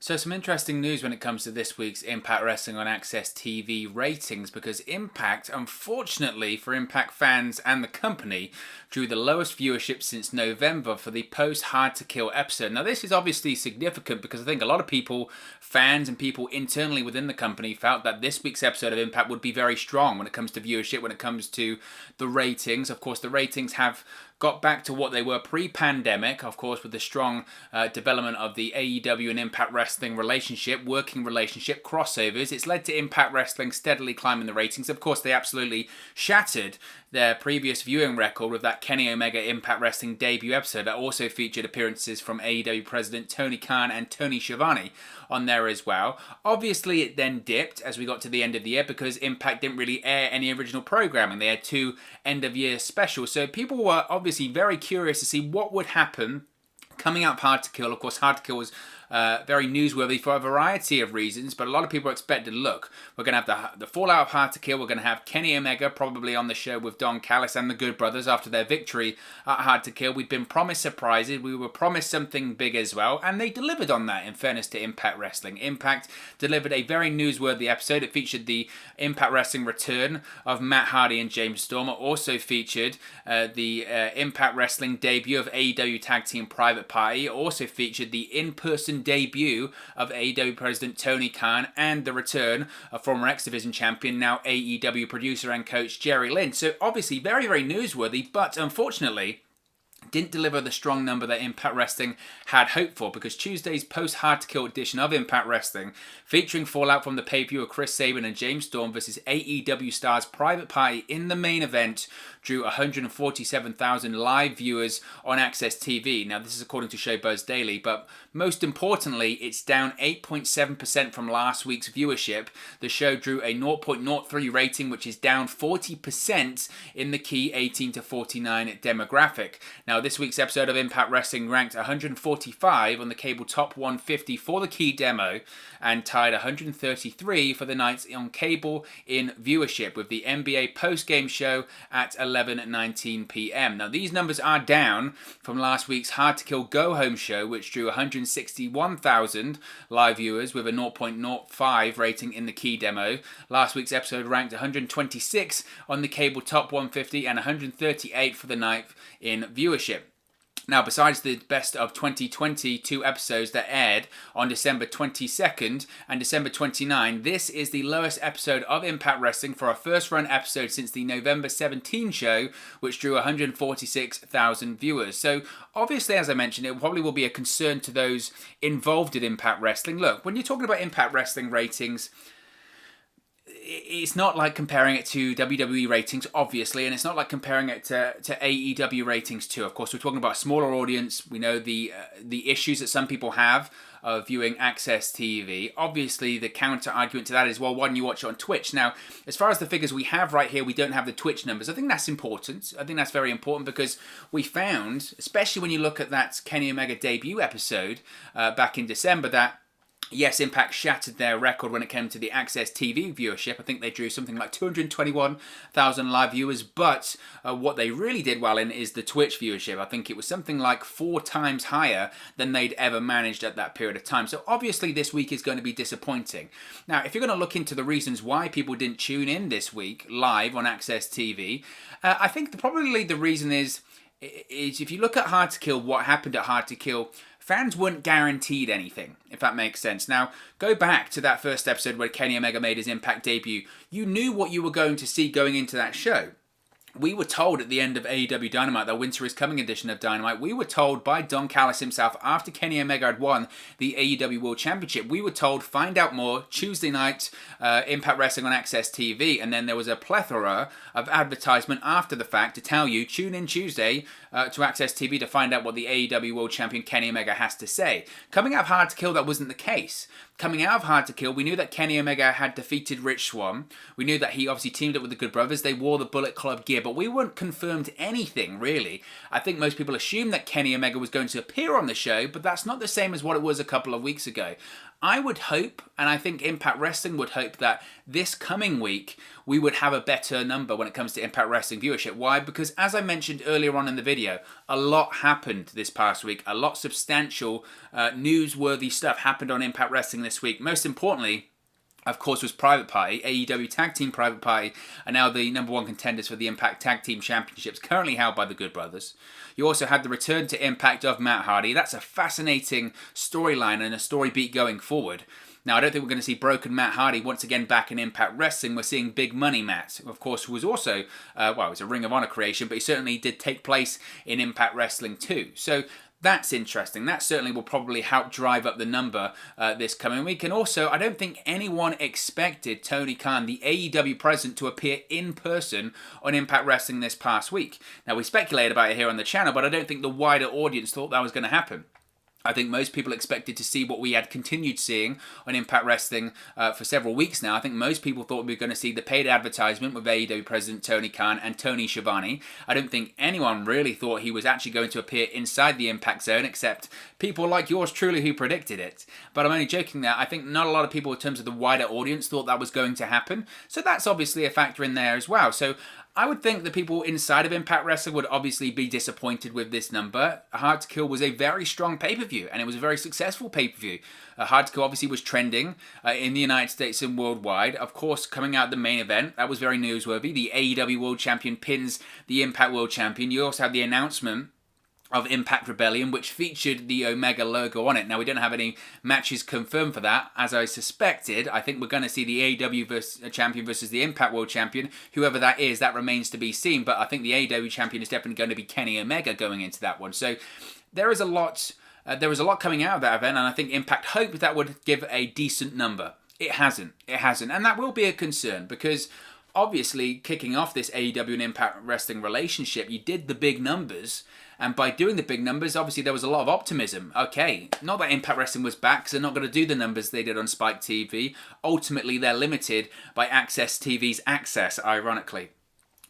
So some interesting news when it comes to this week's Impact Wrestling on AXS TV ratings, because Impact, unfortunately for Impact fans and the company, drew the lowest viewership since November for the post Hard to Kill episode. Now this is obviously significant because I think a lot of people, fans and people internally within the company, felt that this week's episode of Impact would be very strong when it comes to viewership, when it comes to the ratings. Of course, the ratings have got back to what they were pre-pandemic, of course, with the strong development of the AEW and Impact Wrestling relationship, working relationship, crossovers. It's led to Impact Wrestling steadily climbing the ratings. Of course, they absolutely shattered their previous viewing record with that Kenny Omega Impact Wrestling debut episode that also featured appearances from AEW President Tony Khan and Tony Schiavone on there as well. Obviously, it then dipped as we got to the end of the year because Impact didn't really air any original programming. They had 2 end-of-year specials, so people were obviously very curious to see what would happen coming up Hard to Kill. Of course, Hard to Kill was very newsworthy for a variety of reasons, but a lot of people expected, look, we're going to have the fallout of Hard to Kill. We're going to have Kenny Omega probably on the show with Don Callis and the Good Brothers after their victory at Hard to Kill. We'd been promised surprises. We were promised something big as well, and they delivered on that, in fairness to Impact Wrestling. Impact delivered a very newsworthy episode. It featured the Impact Wrestling return of Matt Hardy and James Storm. It also featured the Impact Wrestling debut of AEW Tag Team Private Party. It also featured the in-person debut of AEW President Tony Khan and the return of former X Division champion, now AEW producer and coach Jerry Lynn. So obviously very, very newsworthy, but unfortunately didn't deliver the strong number that Impact Wrestling had hoped for, because Tuesday's post-Hard to Kill edition of Impact Wrestling, featuring fallout from the pay-per-view of Chris Sabin and James Storm versus AEW stars Private Party in the main event, drew 147,000 live viewers on AXS TV. Now, this is according to Showbuzz Daily, but most importantly, it's down 8.7% from last week's viewership. The show drew a 0.03 rating, which is down 40% in the key 18 to 49 demographic. Now, this week's episode of Impact Wrestling ranked 145 on the cable top 150 for the key demo and tied 133 for the nights on cable in viewership, with the NBA post-game show at 11:19 p.m. Now, these numbers are down from last week's Hard to Kill Go Home show, which drew 161,000 live viewers with a 0.05 rating in the key demo. Last week's episode ranked 126 on the cable top 150 and 138 for the night in viewership. Now, besides the best of 2022 episodes that aired on December 22nd and December 29, this is the lowest episode of Impact Wrestling for a first-run episode since the November 17 show, which drew 146,000 viewers. So, obviously, as I mentioned, it probably will be a concern to those involved in Impact Wrestling. Look, when you're talking about Impact Wrestling ratings, it's not like comparing it to WWE ratings, obviously, and it's not like comparing it to AEW ratings too. Of course, we're talking about a smaller audience. We know the issues that some people have of viewing AXS TV. Obviously, the counter argument to that is, well, why don't you watch it on Twitch? Now, as far as the figures we have right here, we don't have the Twitch numbers. I think that's important. I think that's very important because we found, especially when you look at that Kenny Omega debut episode back in December, that yes, Impact shattered their record when it came to the AXS TV viewership. I think they drew something like 221,000 live viewers, but what they really did well in is the Twitch viewership. I think it was something like 4 times higher than they'd ever managed at that period of time. So obviously this week is going to be disappointing. Now, if you're going to look into the reasons why people didn't tune in this week live on AXS TV, I think probably the reason is if you look at Hard to Kill, what happened at Hard to Kill, fans weren't guaranteed anything, if that makes sense. Now, go back to that first episode where Kenny Omega made his Impact debut. You knew what you were going to see going into that show. We were told at the end of AEW Dynamite, the Winter is Coming edition of Dynamite, we were told by Don Callis himself, after Kenny Omega had won the AEW World Championship, we were told, find out more, Tuesday night, Impact Wrestling on AXS TV, and then there was a plethora of advertisement after the fact to tell you, tune in Tuesday to AXS TV to find out what the AEW World Champion Kenny Omega has to say. Coming out of Hard to Kill, that wasn't the case. Coming out of Hard to Kill, we knew that Kenny Omega had defeated Rich Swann. We knew that he obviously teamed up with the Good Brothers. They wore the Bullet Club gear, but we weren't confirmed anything, really. I think most people assumed that Kenny Omega was going to appear on the show, but that's not the same as what it was a couple of weeks ago. I would hope, and I think Impact Wrestling would hope, that this coming week we would have a better number when it comes to Impact Wrestling viewership. Why? Because as I mentioned earlier on in the video, a lot happened this past week. A lot substantial, newsworthy stuff happened on Impact Wrestling this week. Most importantly, of course, was Private Party. AEW Tag Team Private Party are now the #1 contenders for the Impact Tag Team Championships, currently held by the Good Brothers. You also had the return to Impact of Matt Hardy. That's a fascinating storyline and a story beat going forward. Now, I don't think we're going to see broken Matt Hardy once again back in Impact Wrestling. We're seeing Big Money Matt, of course, who was also, it was a Ring of Honor creation, but he certainly did take place in Impact Wrestling too. So that's interesting. That certainly will probably help drive up the number this coming week. And also, I don't think anyone expected Tony Khan, the AEW president, to appear in person on Impact Wrestling this past week. Now, we speculated about it here on the channel, but I don't think the wider audience thought that was going to happen. I think most people expected to see what we had continued seeing on Impact Wrestling for several weeks now. I think most people thought we were going to see the paid advertisement with AEW President Tony Khan and Tony Schiavone. I don't think anyone really thought he was actually going to appear inside the Impact Zone, except people like yours truly who predicted it. But I'm only joking there. I think not a lot of people in terms of the wider audience thought that was going to happen. So that's obviously a factor in there as well. So I would think the people inside of Impact Wrestling would obviously be disappointed with this number. Hard to Kill was a very strong pay-per-view, and it was a very successful pay-per-view. Hard to Kill obviously was trending in the United States and worldwide. Of course, coming out the main event, that was very newsworthy. The AEW World Champion pins the Impact World Champion. You also had the announcement of Impact Rebellion, which featured the Omega logo on it. Now, we don't have any matches confirmed for that. As I suspected, I think we're going to see the AEW champion versus the Impact World Champion. Whoever that is, that remains to be seen. But I think the AEW champion is definitely going to be Kenny Omega going into that one. So there is a lot coming out of that event, and I think Impact hoped that would give a decent number. It hasn't. And that will be a concern, because obviously, kicking off this AEW and Impact Wrestling relationship, you did the big numbers, and by doing the big numbers, obviously there was a lot of optimism. Okay, not that Impact Wrestling was back, because they're not going to do the numbers they did on Spike TV. Ultimately, they're limited by AXS TV's access, ironically,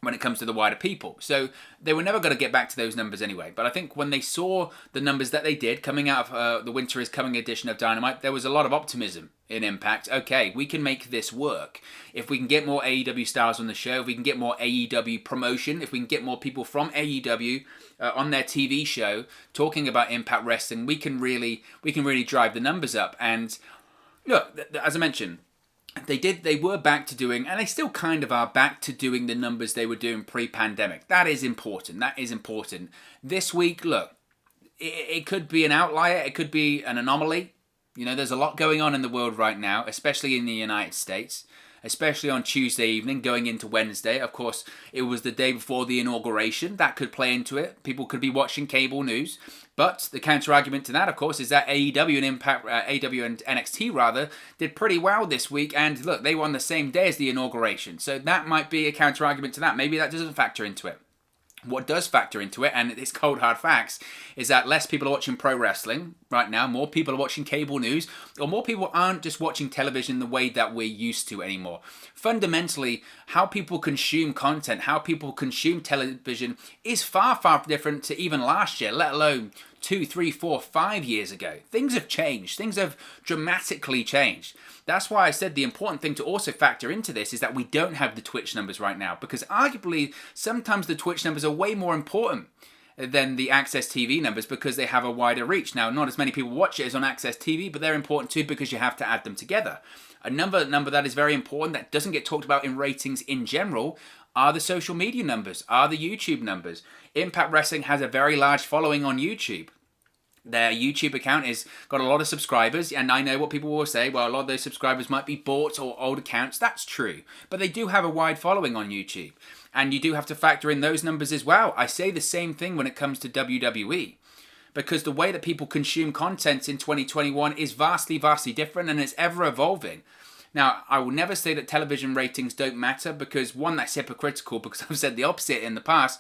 when it comes to the wider people. So they were never going to get back to those numbers anyway. But I think when they saw the numbers that they did coming out of the Winter is Coming edition of Dynamite, there was a lot of optimism in Impact. Okay, we can make this work. If we can get more AEW stars on the show, if we can get more AEW promotion, if we can get more people from AEW on their TV show talking about Impact Wrestling, we can really drive the numbers up. And look, as I mentioned, they were back to doing, and they still kind of are back to doing the numbers they were doing pre-pandemic. That is important. This week, look, it could be an outlier. It could be an anomaly. You know, there's a lot going on in the world right now, especially in the United States, especially on Tuesday evening going into Wednesday. Of course, it was the day before the inauguration. That could play into it. People could be watching cable news. But the counter-argument to that, of course, is that AEW and NXT, rather, did pretty well this week. And look, they were on the same day as the inauguration. So that might be a counter-argument to that. Maybe that doesn't factor into it. What does factor into it, and it's cold hard facts, is that less people are watching pro wrestling right now, more people are watching cable news, or more people aren't just watching television the way that we're used to anymore. Fundamentally, how people consume content, how people consume television is far, far different to even last year, let alone 2, 3, 4, 5 years ago. Things have changed. Things have dramatically changed. That's why I said the important thing to also factor into this is that we don't have the Twitch numbers right now, because arguably sometimes the Twitch numbers are way more important than the AXS TV numbers because they have a wider reach. Now, not as many people watch it as on AXS TV, but they're important too because you have to add them together. A number that is very important that doesn't get talked about in ratings in general are the social media numbers, are the YouTube numbers. Impact Wrestling has a very large following on YouTube. Their YouTube account has got a lot of subscribers, and I know what people will say, well, a lot of those subscribers might be bots or old accounts. That's true. But they do have a wide following on YouTube. And you do have to factor in those numbers as well. I say the same thing when it comes to WWE. Because the way that people consume content in 2021 is vastly, vastly different, and it's ever evolving. Now, I will never say that television ratings don't matter, because one, that's hypocritical, because I've said the opposite in the past,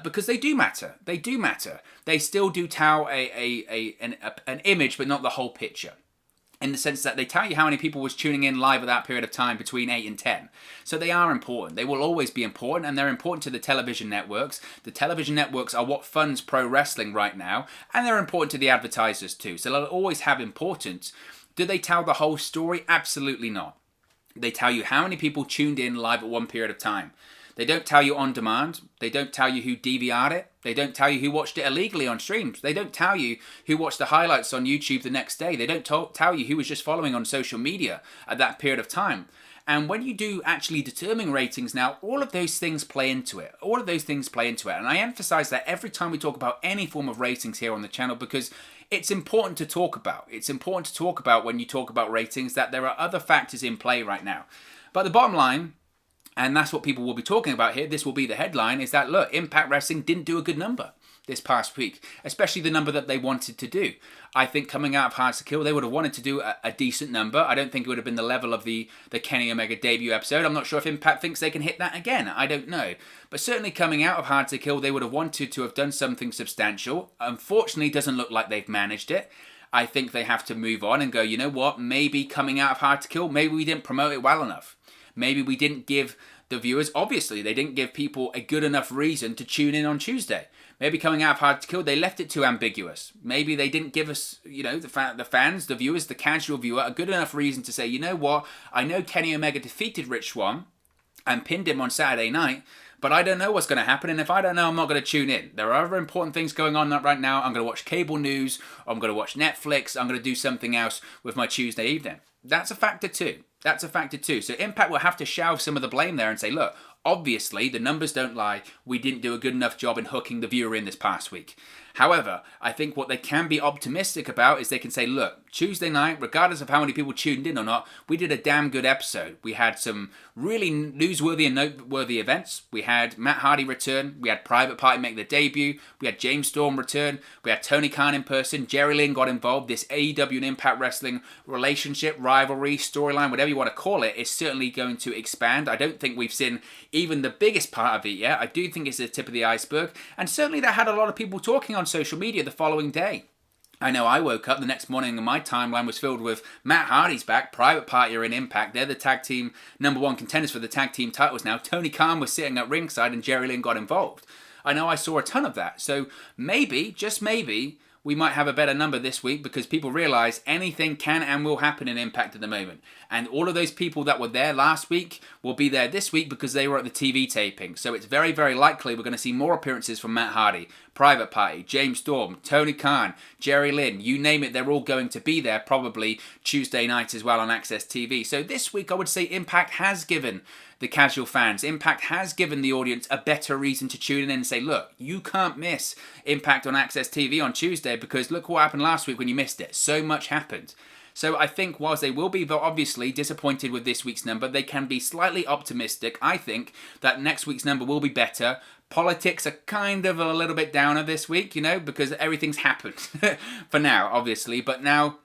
because they do matter. They do matter. They still do tell an image, but not the whole picture. in the sense that they tell you how many people was tuning in live at that period of time between 8 and 10. So they are important. They will always be important, and they're important to the television networks. The television networks are what funds pro wrestling right now, and they're important to the advertisers too. So they'll always have importance. Do they tell the whole story? Absolutely not. They tell you how many people tuned in live at one period of time. They don't tell you on demand. They don't tell you who DVR'd it. They don't tell you who watched it illegally on streams. They don't tell you who watched the highlights on YouTube the next day. They don't tell you who was just following on social media at that period of time. And when you do actually determine ratings now, all of those things play into it. All of those things play into it. And I emphasize that every time we talk about any form of ratings here on the channel, because it's important to talk about. It's important to talk about when you talk about ratings that there are other factors in play right now. But the bottom line, and that's what people will be talking about here, this will be the headline, is that, look, Impact Wrestling didn't do a good number this past week, especially the number that they wanted to do. I think coming out of Hard to Kill, they would have wanted to do a decent number. I don't think it would have been the level of the Kenny Omega debut episode. I'm not sure if Impact thinks they can hit that again. I don't know. But certainly coming out of Hard to Kill, they would have wanted to have done something substantial. Unfortunately, it doesn't look like they've managed it. I think they have to move on and go, you know what, maybe coming out of Hard to Kill, maybe we didn't promote it well enough. Maybe we didn't give the viewers, obviously, they didn't give people a good enough reason to tune in on Tuesday. Maybe coming out of Hard to Kill, they left it too ambiguous. Maybe they didn't give us, you know, the fans, the viewers, the casual viewer, a good enough reason to say, you know what, I know Kenny Omega defeated Rich Swann and pinned him on Saturday night, but I don't know what's going to happen, and if I don't know, I'm not going to tune in. There are other important things going on right now. I'm going to watch cable news, or I'm going to watch Netflix, I'm going to do something else with my Tuesday evening. That's a factor too. That's a factor too. So Impact will have to shelve some of the blame there and say, look, obviously the numbers don't lie. We didn't do a good enough job in hooking the viewer in this past week. However, I think what they can be optimistic about is they can say, look, Tuesday night, regardless of how many people tuned in or not, we did a damn good episode. We had some really newsworthy and noteworthy events. We had Matt Hardy return. We had Private Party make their debut. We had James Storm return. We had Tony Khan in person. Jerry Lynn got involved. This AEW and Impact Wrestling relationship, rivalry, storyline, whatever you want to call it, is certainly going to expand. I don't think we've seen even the biggest part of it yet. I do think it's the tip of the iceberg. And certainly that had a lot of people talking on social media the following day. I know I woke up the next morning and my timeline was filled with Matt Hardy's back, Private Party are in Impact, they're the tag team #1 contenders for the tag team titles now. Tony Khan was sitting at ringside and Jerry Lynn got involved. I know I saw a ton of that. So maybe, just maybe, we might have a better number this week because people realise anything can and will happen in Impact at the moment. And all of those people that were there last week will be there this week because they were at the TV taping. So it's very, very likely we're going to see more appearances from Matt Hardy, Private Party, James Storm, Tony Khan, Jerry Lynn, you name it, they're all going to be there probably Tuesday night as well on AXS TV. So this week I would say Impact has given the casual fans, Impact has given the audience a better reason to tune in and say, look, you can't miss Impact on AXS TV on Tuesday because look what happened last week when you missed it. So much happened. So I think whilst they will be obviously disappointed with this week's number, they can be slightly optimistic. I think that next week's number will be better. Politics are kind of a little bit downer this week, you know, because everything's happened for now, obviously. But now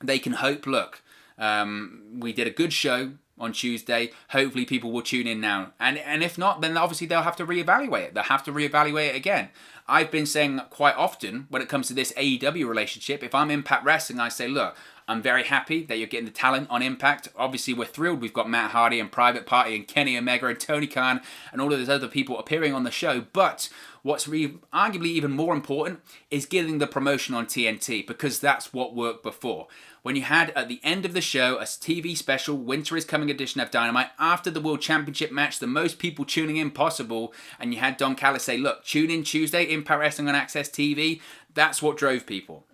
they can hope, look, we did a good show on Tuesday. Hopefully people will tune in now. And if not, then obviously they'll have to reevaluate it. They'll have to reevaluate it again. I've been saying quite often when it comes to this AEW relationship, if I'm Impact Wrestling, I say, look, I'm very happy that you're getting the talent on Impact. Obviously, we're thrilled. We've got Matt Hardy and Private Party and Kenny Omega and Tony Khan and all of those other people appearing on the show. But what's arguably even more important is getting the promotion on TNT because that's what worked before. When you had, at the end of the show, a TV special, Winter is Coming edition of Dynamite, after the World Championship match, the most people tuning in possible, and you had Don Callis say, look, tune in Tuesday, Impact Wrestling on AXS TV, that's what drove people.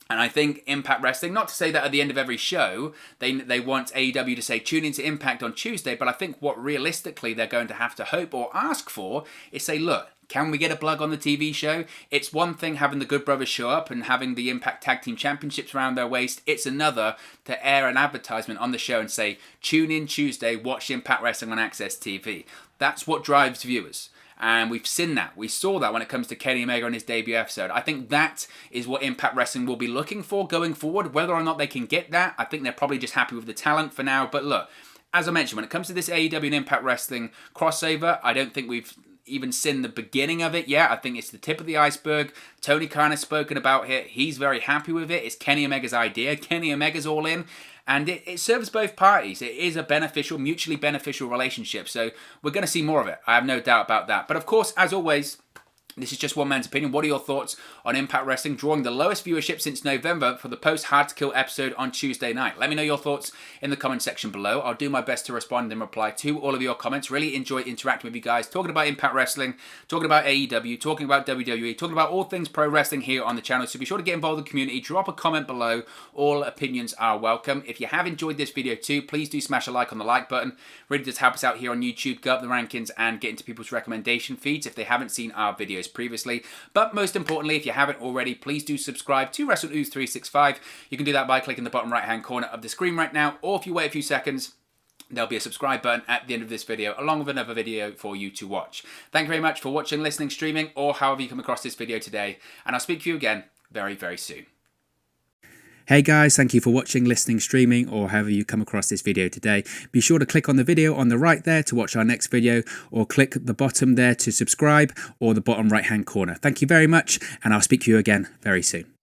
And I think Impact Wrestling, not to say that at the end of every show, they want AEW to say, tune into Impact on Tuesday, but I think what realistically they're going to have to hope or ask for is say, look, can we get a plug on the TV show? It's one thing having the Good Brothers show up and having the Impact Tag Team Championships around their waist. It's another to air an advertisement on the show and say, tune in Tuesday, watch Impact Wrestling on AXS TV. That's what drives viewers. And we've seen that. We saw that when it comes to Kenny Omega on his debut episode. I think that is what Impact Wrestling will be looking for going forward. Whether or not they can get that, I think they're probably just happy with the talent for now. But look, as I mentioned, when it comes to this AEW and Impact Wrestling crossover, I don't think we've even seen the beginning of it yet. I think it's the tip of the iceberg. Tony Khan has spoken about it. He's very happy with it. It's Kenny Omega's idea. Kenny Omega's all in. And it serves both parties. It is a beneficial, mutually beneficial relationship. So we're going to see more of it. I have no doubt about that. But of course, as always, this is just one man's opinion. What are your thoughts on Impact Wrestling drawing the lowest viewership since November for the post-Hard to Kill episode on Tuesday night? Let me know your thoughts in the comment section below. I'll do my best to respond and reply to all of your comments. Really enjoy interacting with you guys, talking about Impact Wrestling, talking about AEW, talking about WWE, talking about all things pro wrestling here on the channel. So be sure to get involved in the community. Drop a comment below. All opinions are welcome. If you have enjoyed this video too, please do smash a like on the like button. Really does help us out here on YouTube, go up the rankings and get into people's recommendation feeds if they haven't seen our videos previously. But most importantly, if you haven't already, please do subscribe to Wrestle News 365. You can do that by clicking the bottom right hand corner of the screen right now, or if you wait a few seconds, there'll be a subscribe button at the end of this video, along with another video for you to watch. Thank you very much for watching, listening, streaming, or however you come across this video today, and I'll speak to you again very, very soon. Hey guys, thank you for watching, listening, streaming, or however you come across this video today. Be sure to click on the video on the right there to watch our next video, or click the bottom there to subscribe, or the bottom right hand corner. Thank you very much, and I'll speak to you again very soon.